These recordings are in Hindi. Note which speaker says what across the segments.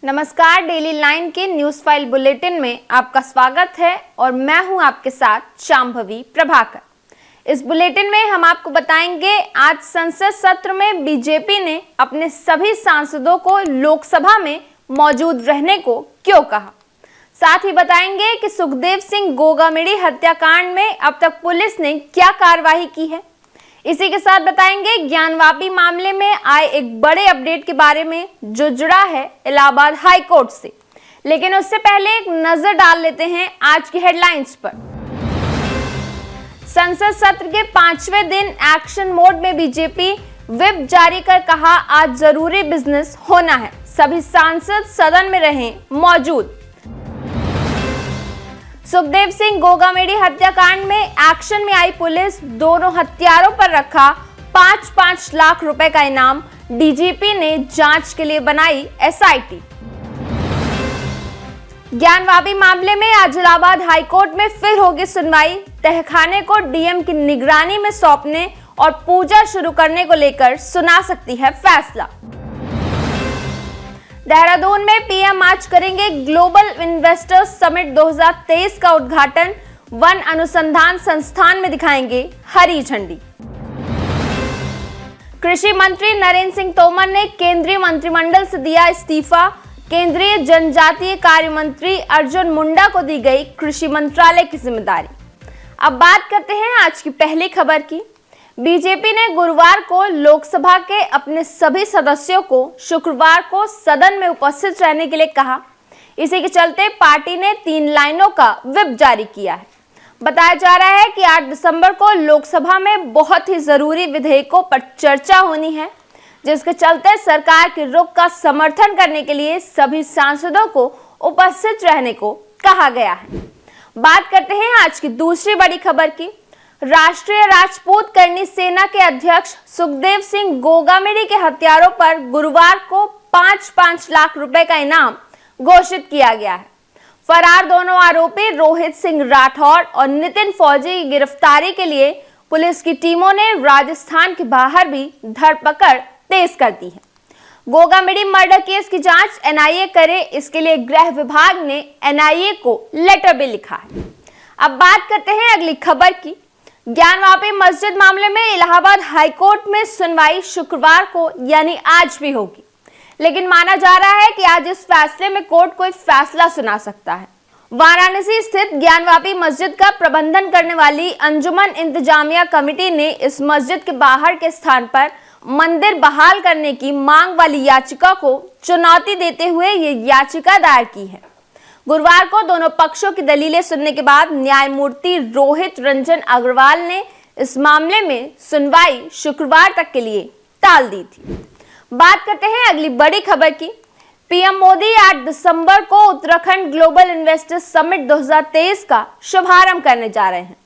Speaker 1: नमस्कार, डेली लाइन के न्यूज फाइल बुलेटिन में आपका स्वागत है और मैं हूं आपके साथ शांभवी प्रभाकर। इस बुलेटिन में हम आपको बताएंगे आज संसद सत्र में बीजेपी ने अपने सभी सांसदों को लोकसभा में मौजूद रहने को क्यों कहा। साथ ही बताएंगे कि सुखदेव सिंह गोगामेडी हत्याकांड में अब तक पुलिस ने क्या कार्रवाई की है। इसी के साथ बताएंगे ज्ञानवापी मामले में आए एक बड़े अपडेट के बारे में जो जुड़ा है इलाहाबाद हाई कोर्ट से। लेकिन उससे पहले एक नजर डाल लेते हैं आज की हेडलाइंस पर। संसद सत्र के 5वें दिन एक्शन मोड में बीजेपी व्हिप जारी कर कहा आज जरूरी बिजनेस होना है, सभी सांसद सदन में रहें मौजूद। सुखदेव सिंह गोगामेडी हत्याकांड में एक्शन में आई पुलिस, दोनों हत्यारों पर रखा 5-5 लाख रुपए का इनाम। डीजीपी ने जांच के लिए बनाई एसआईटी। ज्ञानवापी मामले में आज इलाहाबाद हाईकोर्ट में फिर होगी सुनवाई। तहखाने को डीएम की निगरानी में सौंपने और पूजा शुरू करने को लेकर सुना सकती है फैसला। देहरादून में पीएम आज करेंगे ग्लोबल इन्वेस्टर्स समिट 2023 का उद्घाटन। वन अनुसंधान संस्थान में दिखाएंगे हरी झंडी। कृषि मंत्री नरेंद्र सिंह तोमर ने केंद्रीय मंत्रिमंडल से दिया इस्तीफा। केंद्रीय जनजातीय कार्य मंत्री अर्जुन मुंडा को दी गई कृषि मंत्रालय की जिम्मेदारी। अब बात करते हैं आज की पहली खबर की। बीजेपी ने गुरुवार को लोकसभा के अपने सभी सदस्यों को शुक्रवार को सदन में उपस्थित रहने के लिए कहा। इसी के चलते पार्टी ने 3 लाइनों का व्हिप जारी किया है। बताया जा रहा है कि 8 दिसंबर को लोकसभा में बहुत ही जरूरी विधेयकों पर चर्चा होनी है, जिसके चलते सरकार के रुख का समर्थन करने के लिए सभी सांसदों को उपस्थित रहने को कहा गया है। बात करते हैं आज की दूसरी बड़ी खबर की। राष्ट्रीय राजपूत करनी सेना के अध्यक्ष सुखदेव सिंह गोगामेडी के हत्यारों पर गुरुवार को 5-5 लाख रुपए का इनाम घोषित किया गया है। फरार दोनों आरोपी रोहित सिंह राठौर और नितिन फौजी की गिरफ्तारी के लिए पुलिस की टीमों ने राजस्थान के बाहर भी धरपकड़ तेज कर दी है। गोगामेडी मर्डर केस की जांच एनआईए करे, इसके लिए गृह विभाग ने एनआईए को लेटर भी लिखा है। अब बात करते हैं अगली खबर की। ज्ञानवापी मस्जिद मामले में इलाहाबाद हाईकोर्ट में सुनवाई शुक्रवार को यानी आज भी होगी, लेकिन माना जा रहा है कि आज इस फैसले में कोर्ट कोई फैसला सुना सकता है। वाराणसी स्थित ज्ञानवापी मस्जिद का प्रबंधन करने वाली अंजुमन इंतजामिया कमेटी ने इस मस्जिद के बाहर के स्थान पर मंदिर बहाल करने की मांग वाली याचिका को चुनौती देते हुए ये याचिका दायर की है। गुरुवार को दोनों पक्षों की दलीलें सुनने के बाद न्यायमूर्ति रोहित रंजन अग्रवाल ने इस मामले में सुनवाई शुक्रवार तक के लिए टाल दी थी। बात करते हैं अगली बड़ी खबर की। पीएम मोदी 8 दिसंबर को उत्तराखंड ग्लोबल इन्वेस्टर्स समिट 2023 का शुभारंभ करने जा रहे हैं।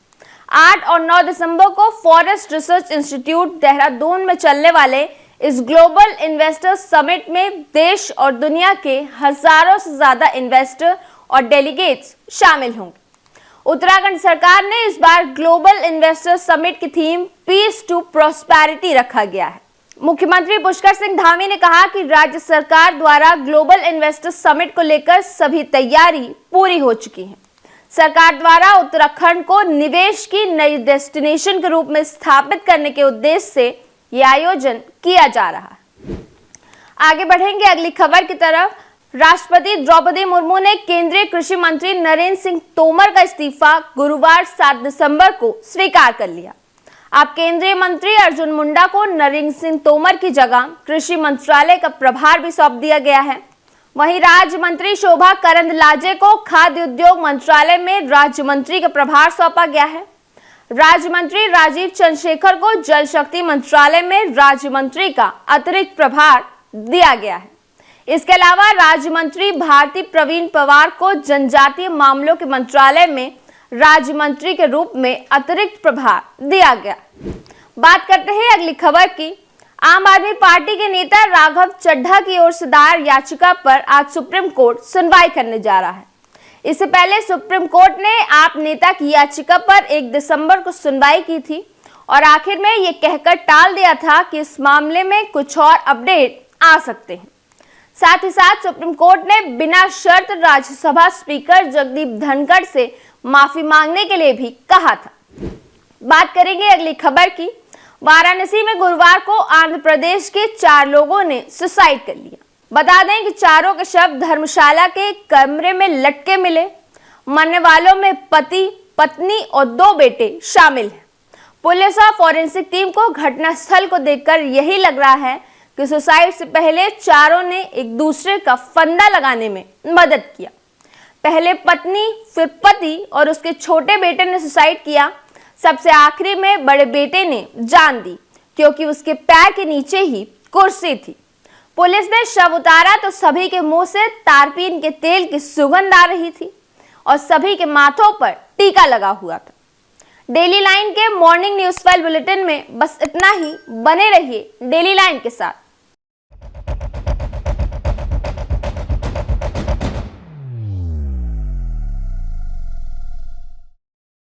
Speaker 1: 8 और 9 दिसंबर को फॉरेस्ट रिसर्च इंस्टीट्यूट देहरादून में चलने वाले इस ग्लोबल इन्वेस्टर्स समिट में देश और दुनिया के हजारों से ज्यादा इन्वेस्टर और डेलीगेट्स शामिल होंगे। उत्तराखंड सरकार ने इस बार ग्लोबल इन्वेस्टर्स समिट की थीम पीस टू प्रॉस्पेरिटी रखा गया है। मुख्यमंत्री पुष्कर सिंह धामी ने कहा कि राज्य सरकार द्वारा ग्लोबल इन्वेस्टर्स समिट को लेकर सभी तैयारी पूरी हो चुकी है। सरकार द्वारा उत्तराखंड को निवेश की नई डेस्टिनेशन के रूप में स्थापित करने के उद्देश्य से यह आयोजन किया जा रहा है। आगे बढ़ेंगे अगली खबर की तरफ। राष्ट्रपति द्रौपदी मुर्मू ने केंद्रीय कृषि मंत्री नरेंद्र सिंह तोमर का इस्तीफा गुरुवार 7 दिसंबर को स्वीकार कर लिया। अब केंद्रीय मंत्री अर्जुन मुंडा को नरेंद्र सिंह तोमर की जगह कृषि मंत्रालय का प्रभार भी सौंप दिया गया है। वहीं राज्य मंत्री शोभा करंदलाजे को खाद्य उद्योग मंत्रालय में राज्य मंत्री का प्रभार सौंपा गया है। राज्य मंत्री राजीव चंद्रशेखर को जल शक्ति मंत्रालय में राज्य मंत्री का अतिरिक्त प्रभार दिया गया है। इसके अलावा राज्य मंत्री भारती प्रवीण पवार को जनजातीय मामलों के मंत्रालय में राज्य मंत्री के रूप में अतिरिक्त प्रभार दिया गया। बात करते हैं अगली खबर की। आम आदमी पार्टी के नेता राघव चड्ढा की ओर से दायर याचिका पर आज सुप्रीम कोर्ट सुनवाई करने जा रहा है। इससे पहले सुप्रीम कोर्ट ने आप नेता की याचिका पर 1 दिसंबर को सुनवाई की थी और आखिर में ये कहकर टाल दिया था कि इस मामले में कुछ और अपडेट आ सकते हैं। साथ ही साथ सुप्रीम कोर्ट ने बिना शर्त राज्यसभा स्पीकर जगदीप धनखड़ से माफी मांगने के लिए भी कहा था। बात करेंगे अगली खबर की। वाराणसी में गुरुवार को आंध्र प्रदेश के 4 लोगों ने सुसाइड कर लिया। बता दें कि चारों के शव धर्मशाला के कमरे में लटके मिले। मरने वालों में पति, पत्नी और 2 बेटे शामिल हैं। पुलिस और फॉरेंसिक टीम को घटनास्थल को देखकर यही लग रहा है कि सुसाइड से पहले चारों ने एक दूसरे का फंदा लगाने में मदद किया। पहले पत्नी, फिर पति और उसके छोटे बेटे ने सुसाइड किया। सबसे आखिरी में बड़े बेटे ने जान दी क्योंकि उसके पैर के नीचे ही कुर्सी थी। पुलिस ने शव उतारा तो सभी के मुंह से तारपीन के तेल की सुगंध आ रही थी और सभी के माथों पर टीका लगा हुआ था। डेली लाइन के मॉर्निंग न्यूज 12 बुलेटिन में बस इतना ही। बने रहिए डेली लाइन के साथ।